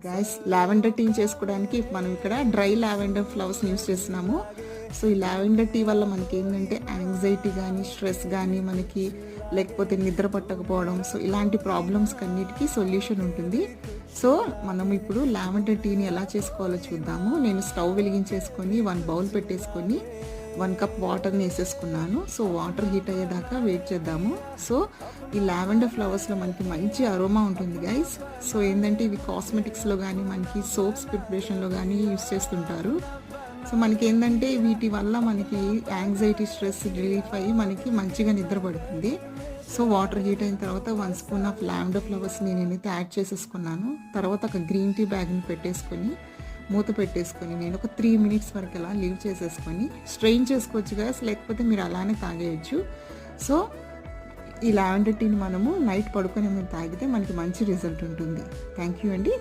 Guys lavender tea చేసుకోవడానికి మనం ఇక్కడ డ్రై లావెండర్ ఫ్లవర్స్ని యూస్ చేస్తున్నాము. సో ఈ లావెండర్ టీ వల్ల మనకి ఏంటంటే యాంగ్జైటీ కానీ స్ట్రెస్ కానీ మనకి లేకపోతే నిద్ర పట్టకపోవడం, సో ఇలాంటి ప్రాబ్లమ్స్ అన్నిటికీ సొల్యూషన్ ఉంటుంది. సో మనం ఇప్పుడు లావెండర్ టీని ఎలా చేసుకోవాలో చూద్దాము. నేను స్టవ్ వెలిగించేసుకొని 1 బౌల్ పెట్టేసుకొని 1 కప్ వాటర్ని వేసేసుకున్నాను. సో వాటర్ హీట్ అయ్యేదాకా వెయిట్ చేద్దాము. సో ఈ లావెండర్ ఫ్లవర్స్లో మనకి మంచి అరోమా ఉంటుంది గైస్. సో ఏంటంటే ఇవి కాస్మెటిక్స్లో కానీ మనకి సోప్స్ ప్రిపరేషన్లో కానీ యూస్ చేస్తుంటారు. సో మనకి ఏంటంటే వీటి వల్ల మనకి యాంగ్జైటీ స్ట్రెస్ రిలీఫ్ అయ్యి మనకి మంచిగా నిద్ర పడుతుంది. సో వాటర్ హీట్ అయిన తర్వాత 1 స్పూన్ ఆఫ్ లావెండర్ ఫ్లవర్స్ని నేనైతే యాడ్ చేసేసుకున్నాను. తర్వాత ఒక గ్రీన్ టీ బ్యాగ్ని పెట్టేసుకొని మూత పెట్టేసుకొని నేను ఒక 3 మినిట్స్ వరకు అలా లీవ్ చేసేసుకొని స్ట్రెయిన్ చేసుకోవచ్చు కదా, లేకపోతే మీరు అలానే తాగేయచ్చు. సో ఈ లావెండర్ టీని మనము నైట్ పడుకొని మేము తాగితే మనకి మంచి రిజల్ట్ ఉంటుంది. థ్యాంక్ యూ అండి.